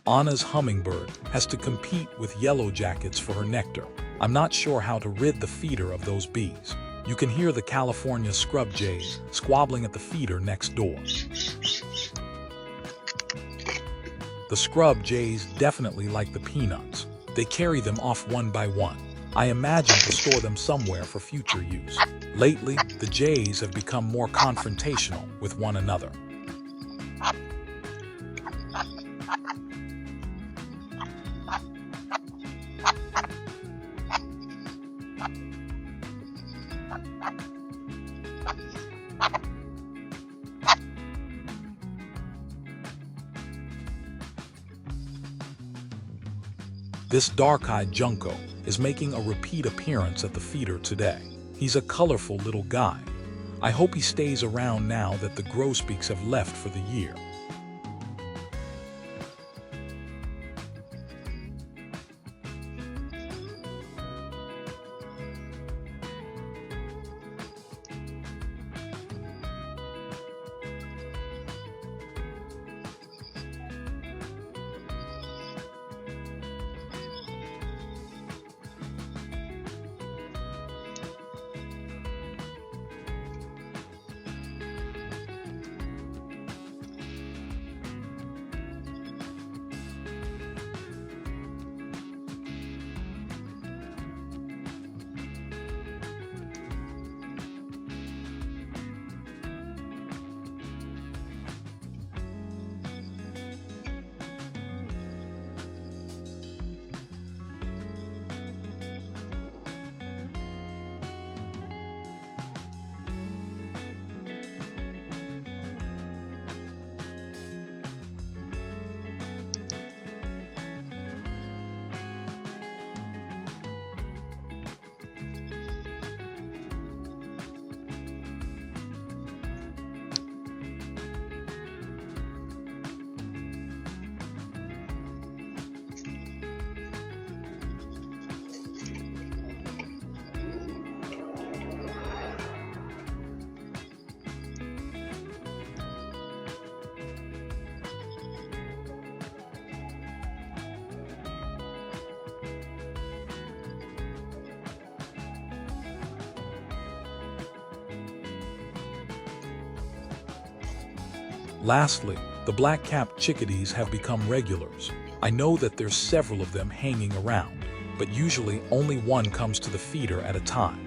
Anna's hummingbird has to compete with yellow jackets for her nectar. I'm not sure how to rid the feeder of those bees. You can hear the California scrub jays squabbling at the feeder next door. The scrub jays definitely like the peanuts. They carry them off one by one. I imagine to store them somewhere for future use. Lately, the jays have become more confrontational with one another. This dark-eyed junco is making a repeat appearance at the feeder today. He's a colorful little guy. I hope he stays around now that the grosbeaks have left for the year. Lastly, the black-capped chickadees have become regulars. I know that there's several of them hanging around, but usually only one comes to the feeder at a time.